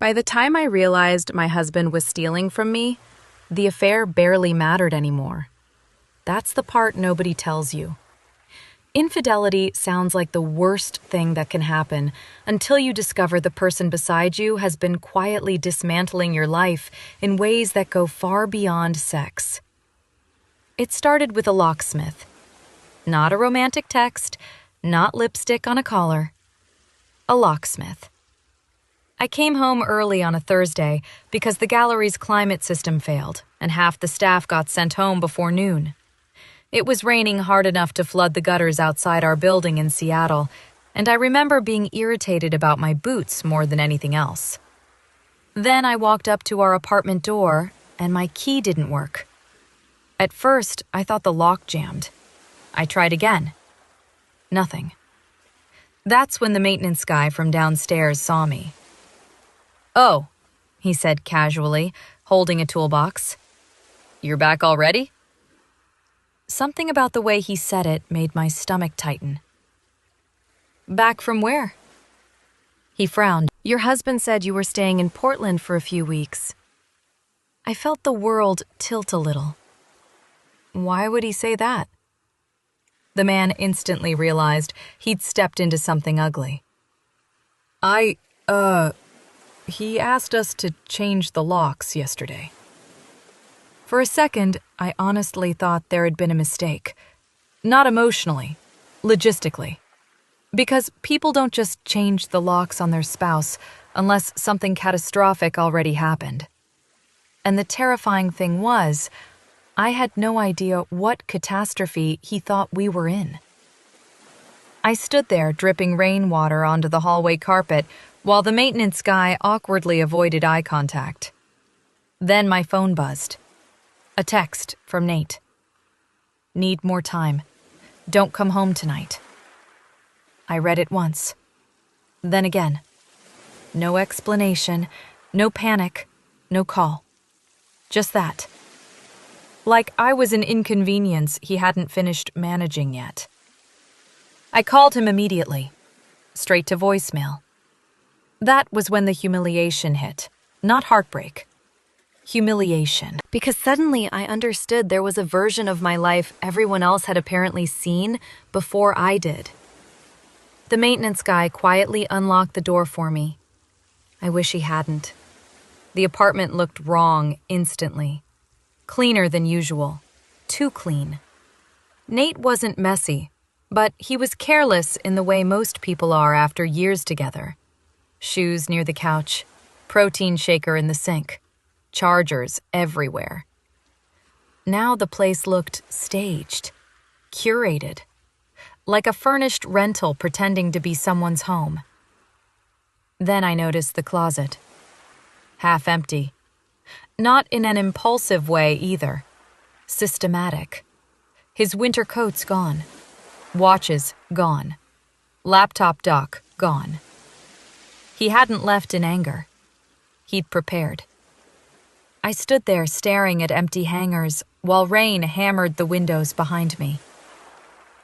By the time I realized my husband was stealing from me, the affair barely mattered anymore. That's the part nobody tells you. Infidelity sounds like the worst thing that can happen until you discover the person beside you has been quietly dismantling your life in ways that go far beyond sex. It started with a locksmith. Not a romantic text, not lipstick on a collar. A locksmith. I came home early on a Thursday because the gallery's climate system failed and half the staff got sent home before noon. It was raining hard enough to flood the gutters outside our building in Seattle, and I remember being irritated about my boots more than anything else. Then I walked up to our apartment door, and my key didn't work. At first, I thought the lock jammed. I tried again. Nothing. That's when the maintenance guy from downstairs saw me. "Oh," he said casually, holding a toolbox. "You're back already?" Something about the way he said it made my stomach tighten. "Back from where?" He frowned. "Your husband said you were staying in Portland for a few weeks." I felt the world tilt a little. Why would he say that? The man instantly realized he'd stepped into something ugly. He asked us to change the locks yesterday." For a second, I honestly thought there had been a mistake. Not emotionally, logistically. Because people don't just change the locks on their spouse unless something catastrophic already happened. And the terrifying thing was, I had no idea what catastrophe he thought we were in. I stood there dripping rainwater onto the hallway carpet while the maintenance guy awkwardly avoided eye contact. Then my phone buzzed. A text from Nate. "Need more time. Don't come home tonight." I read it once. Then again. No explanation, no panic, no call. Just that. Like I was an inconvenience he hadn't finished managing yet. I called him immediately. Straight to voicemail. That was when the humiliation hit. Not heartbreak. Humiliation. Because suddenly I understood there was a version of my life everyone else had apparently seen before I did. The maintenance guy quietly unlocked the door for me. I wish he hadn't. The apartment looked wrong instantly. Cleaner than usual. Too clean. Nate wasn't messy, but he was careless in the way most people are after years together. Shoes near the couch, protein shaker in the sink, chargers everywhere. Now the place looked staged, curated, like a furnished rental pretending to be someone's home. Then I noticed the closet. Half empty. Not in an impulsive way either. Systematic. His winter coat's gone. Watches gone. Laptop dock gone. He hadn't left in anger. He'd prepared. I stood there staring at empty hangars while rain hammered the windows behind me.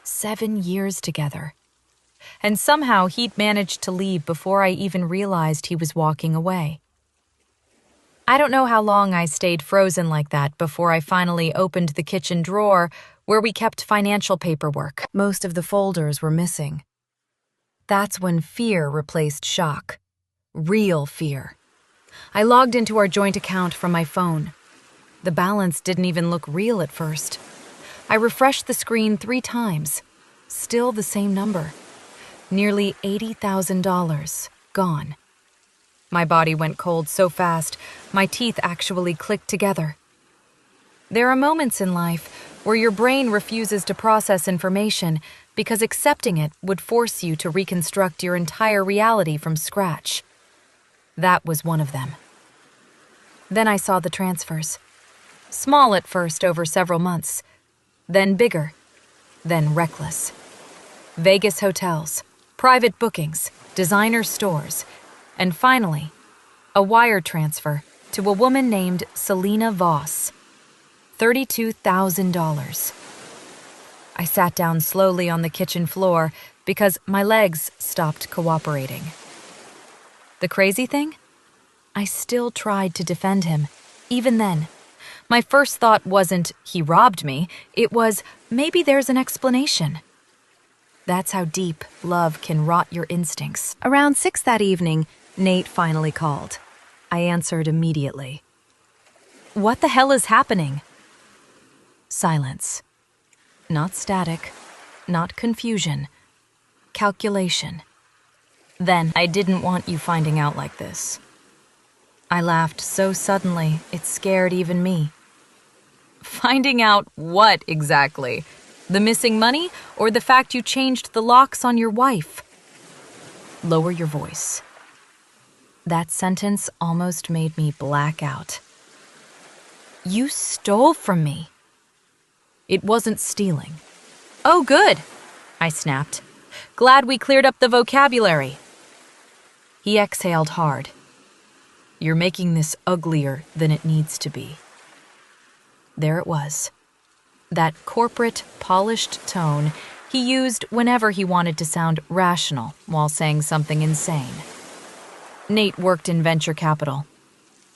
7 years together. And somehow he'd managed to leave before I even realized he was walking away. I don't know how long I stayed frozen like that before I finally opened the kitchen drawer where we kept financial paperwork. Most of the folders were missing. That's when fear replaced shock. Real fear. I logged into our joint account from my phone. The balance didn't even look real at first. I refreshed the screen 3 times. Still the same number. Nearly $80,000 gone. My body went cold so fast, my teeth actually clicked together. There are moments in life where your brain refuses to process information because accepting it would force you to reconstruct your entire reality from scratch. That was one of them. Then I saw the transfers. Small at first over several months, then bigger, then reckless. Vegas hotels, private bookings, designer stores, and finally, a wire transfer to a woman named Selena Voss. $32,000. I sat down slowly on the kitchen floor because my legs stopped cooperating. The crazy thing? I still tried to defend him, even then. My first thought wasn't, he robbed me. It was, maybe there's an explanation. That's how deep love can rot your instincts. Around 6 that evening, Nate finally called. I answered immediately. What the hell is happening? Silence. Not static, not confusion. Calculation. Then, I didn't want you finding out like this. I laughed so suddenly, it scared even me. Finding out what exactly? The missing money or the fact you changed the locks on your wife? Lower your voice. That sentence almost made me black out. You stole from me. It wasn't stealing. Oh, good, I snapped. Glad we cleared up the vocabulary. He exhaled hard. You're making this uglier than it needs to be. There it was. That corporate, polished tone he used whenever he wanted to sound rational while saying something insane. Nate worked in venture capital.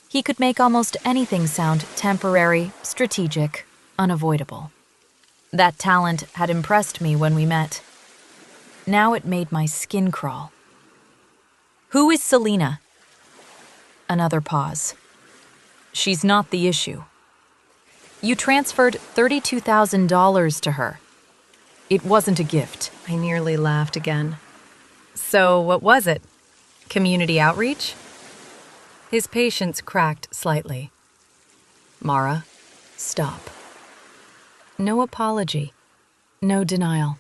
He could make almost anything sound temporary, strategic, unavoidable. That talent had impressed me when we met. Now it made my skin crawl. Who is Selena? Another pause. She's not the issue. You transferred $32,000 to her. It wasn't a gift. I nearly laughed again. So what was it? Community outreach? His patience cracked slightly. Mara, stop. No apology. No denial.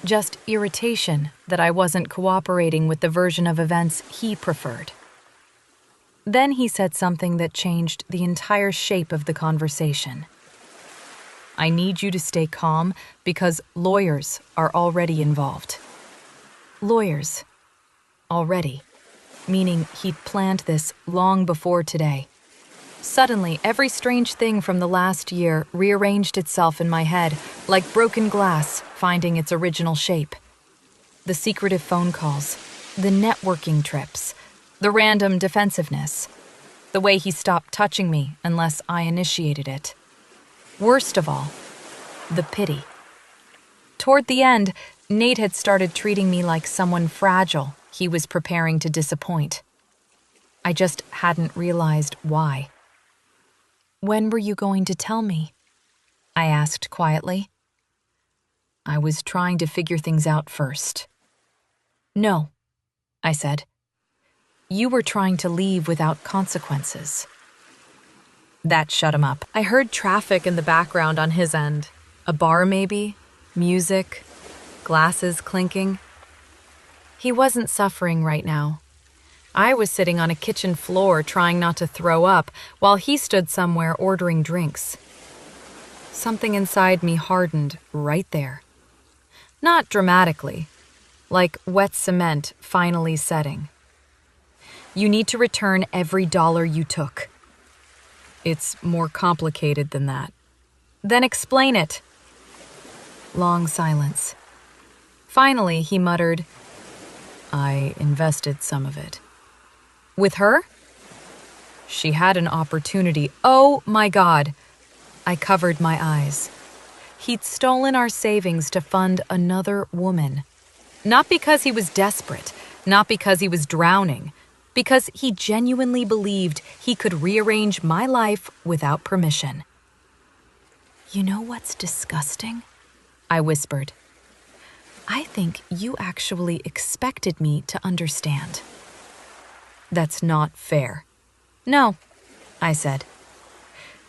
Just irritation that I wasn't cooperating with the version of events he preferred. Then he said something that changed the entire shape of the conversation. I need you to stay calm because lawyers are already involved. Lawyers. Already. Meaning he'd planned this long before today. Suddenly, every strange thing from the last year rearranged itself in my head like broken glass finding its original shape. The secretive phone calls, the networking trips, the random defensiveness, the way he stopped touching me unless I initiated it. Worst of all, the pity. Toward the end, Nate had started treating me like someone fragile he was preparing to disappoint. I just hadn't realized why. When were you going to tell me? I asked quietly. I was trying to figure things out first. No, I said. You were trying to leave without consequences. That shut him up. I heard traffic in the background on his end. A bar maybe, music, glasses clinking. He wasn't suffering right now. I was sitting on a kitchen floor trying not to throw up while he stood somewhere ordering drinks. Something inside me hardened right there. Not dramatically, like wet cement finally setting. You need to return every dollar you took. It's more complicated than that. Then explain it. Long silence. Finally, he muttered, I invested some of it. With her? She had an opportunity. Oh my God. I covered my eyes. He'd stolen our savings to fund another woman. Not because he was desperate, not because he was drowning, because he genuinely believed he could rearrange my life without permission. You know what's disgusting? I whispered. I think you actually expected me to understand. That's not fair. No, I said.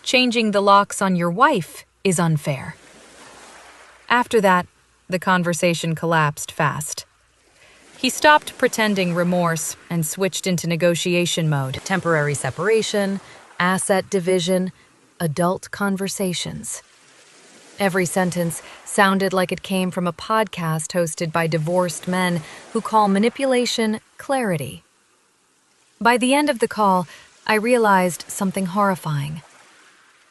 Changing the locks on your wife is unfair. After that, the conversation collapsed fast. He stopped pretending remorse and switched into negotiation mode. Temporary separation, asset division, adult conversations. Every sentence sounded like it came from a podcast hosted by divorced men who call manipulation clarity. By the end of the call, I realized something horrifying.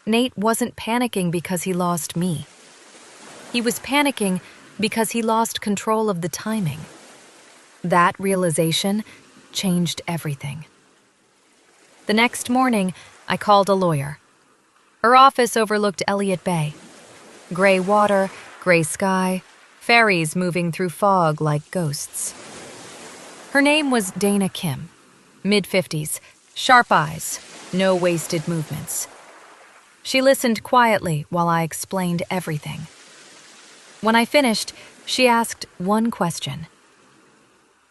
Nate wasn't panicking because he lost me. He was panicking because he lost control of the timing. That realization changed everything. The next morning, I called a lawyer. Her office overlooked Elliott Bay. Gray water, gray sky, ferries moving through fog like ghosts. Her name was Dana Kim, mid-50s, sharp eyes, no wasted movements. She listened quietly while I explained everything. When I finished, she asked one question.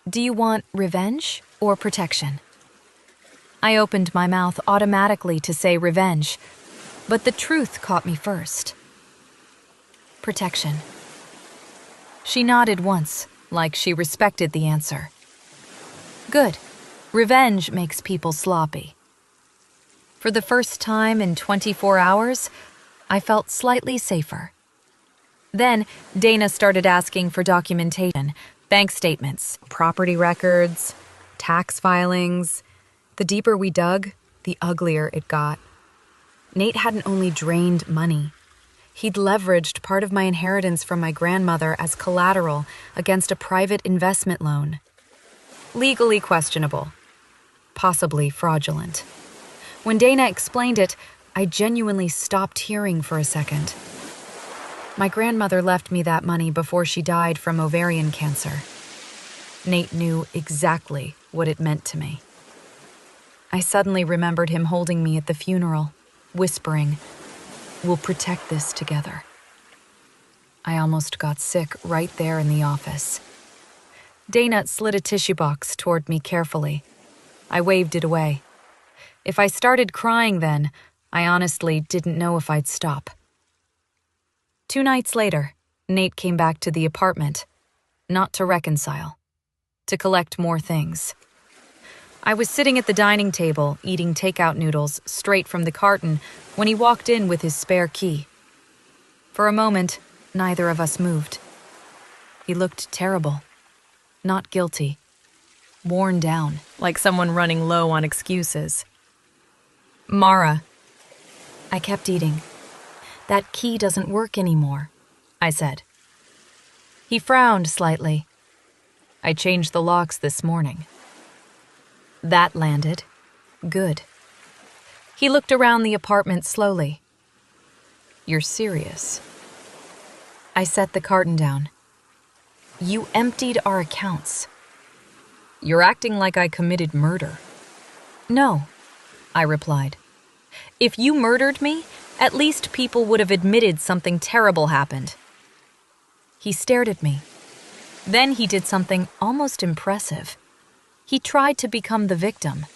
Do you want revenge or protection? I opened my mouth automatically to say revenge, but the truth caught me first. Protection. She nodded once, like she respected the answer. Good. Revenge makes people sloppy. For the first time in 24 hours, I felt slightly safer. Then, Dana started asking for documentation, bank statements, property records, tax filings. The deeper we dug, the uglier it got. Nate hadn't only drained money. He'd leveraged part of my inheritance from my grandmother as collateral against a private investment loan. Legally questionable. Possibly fraudulent. When Dana explained it, I genuinely stopped hearing for a second. My grandmother left me that money before she died from ovarian cancer. Nate knew exactly what it meant to me. I suddenly remembered him holding me at the funeral, whispering, "We'll protect this together." I almost got sick right there in the office. Dana slid a tissue box toward me carefully. I waved it away. If I started crying then, I honestly didn't know if I'd stop. 2 nights later, Nate came back to the apartment, not to reconcile, to collect more things. I was sitting at the dining table, eating takeout noodles straight from the carton, when he walked in with his spare key. For a moment, neither of us moved. He looked terrible, not guilty, worn down, like someone running low on excuses. "Mara." I kept eating. "That key doesn't work anymore," I said. He frowned slightly. "I changed the locks this morning." That landed. Good. He looked around the apartment slowly. "You're serious?" I set the carton down. "You emptied our accounts." "You're acting like I committed murder." "No," I replied. "If you murdered me, at least people would have admitted something terrible happened." He stared at me. Then he did something almost impressive. He tried to become the victim.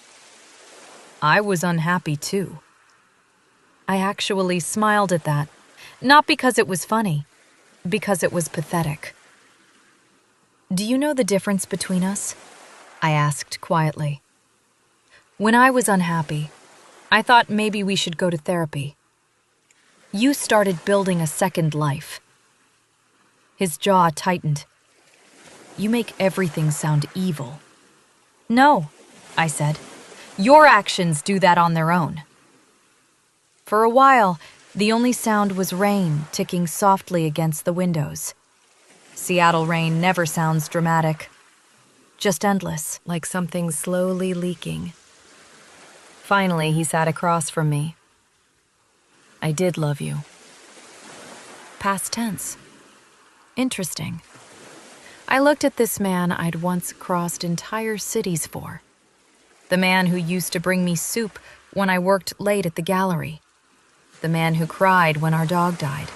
I was unhappy too. I actually smiled at that, not because it was funny, because it was pathetic. "Do you know the difference between us?" I asked quietly. "When I was unhappy, I thought maybe we should go to therapy. You started building a second life." His jaw tightened. "You make everything sound evil." "No," I said. "Your actions do that on their own." For a while, the only sound was rain ticking softly against the windows. Seattle rain never sounds dramatic, just endless, like something slowly leaking. Finally, he sat across from me. "I did love you." Past tense. Interesting. I looked at this man I'd once crossed entire cities for. The man who used to bring me soup when I worked late at the gallery. The man who cried when our dog died.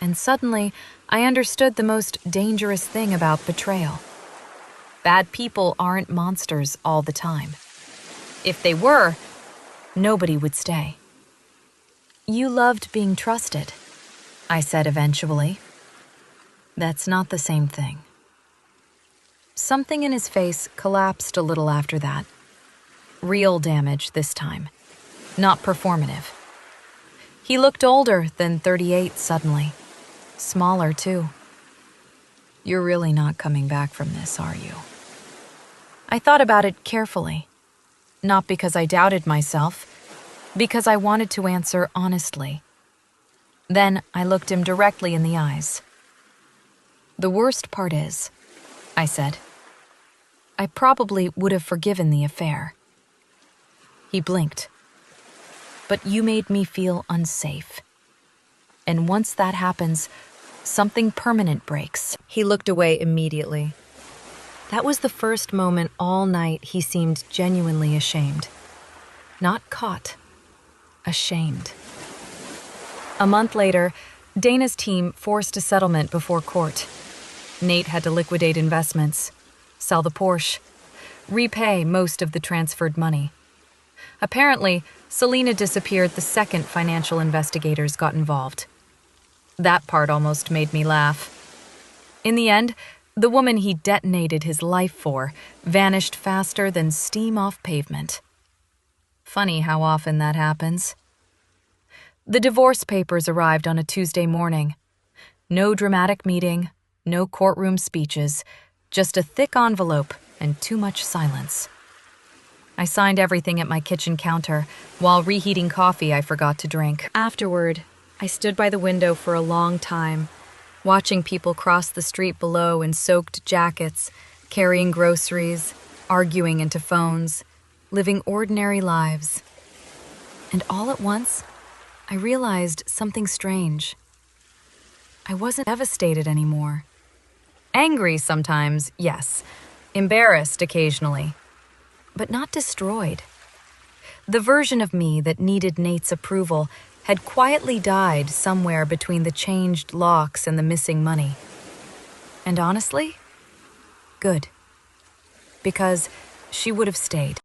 And suddenly, I understood the most dangerous thing about betrayal. Bad people aren't monsters all the time. If they were, nobody would stay. "You loved being trusted," I said eventually. "That's not the same thing." Something in his face collapsed a little after that. Real damage this time, not performative. He looked older than 38 suddenly. Smaller, too. "You're really not coming back from this, are you?" I thought about it carefully. Not because I doubted myself, because I wanted to answer honestly. Then I looked him directly in the eyes. "The worst part is," I said, "I probably would have forgiven the affair." He blinked. But you made me feel unsafe. And once that happens, something permanent breaks. He looked away immediately. That was the first moment all night he seemed genuinely ashamed. Not caught, ashamed. A month later, Dana's team forced a settlement before court. Nate had to liquidate investments, sell the Porsche, repay most of the transferred money. Apparently, Selena disappeared the second financial investigators got involved. That part almost made me laugh. In the end, the woman he detonated his life for vanished faster than steam off pavement. Funny how often that happens. The divorce papers arrived on a Tuesday morning. No dramatic meeting, no courtroom speeches, just a thick envelope and too much silence. I signed everything at my kitchen counter while reheating coffee I forgot to drink. Afterward, I stood by the window for a long time, watching people cross the street below in soaked jackets, carrying groceries, arguing into phones, living ordinary lives. And all at once, I realized something strange. I wasn't devastated anymore. Angry sometimes, yes. Embarrassed occasionally. But not destroyed. The version of me that needed Nate's approval had quietly died somewhere between the changed locks and the missing money. And honestly, good. Because she would have stayed.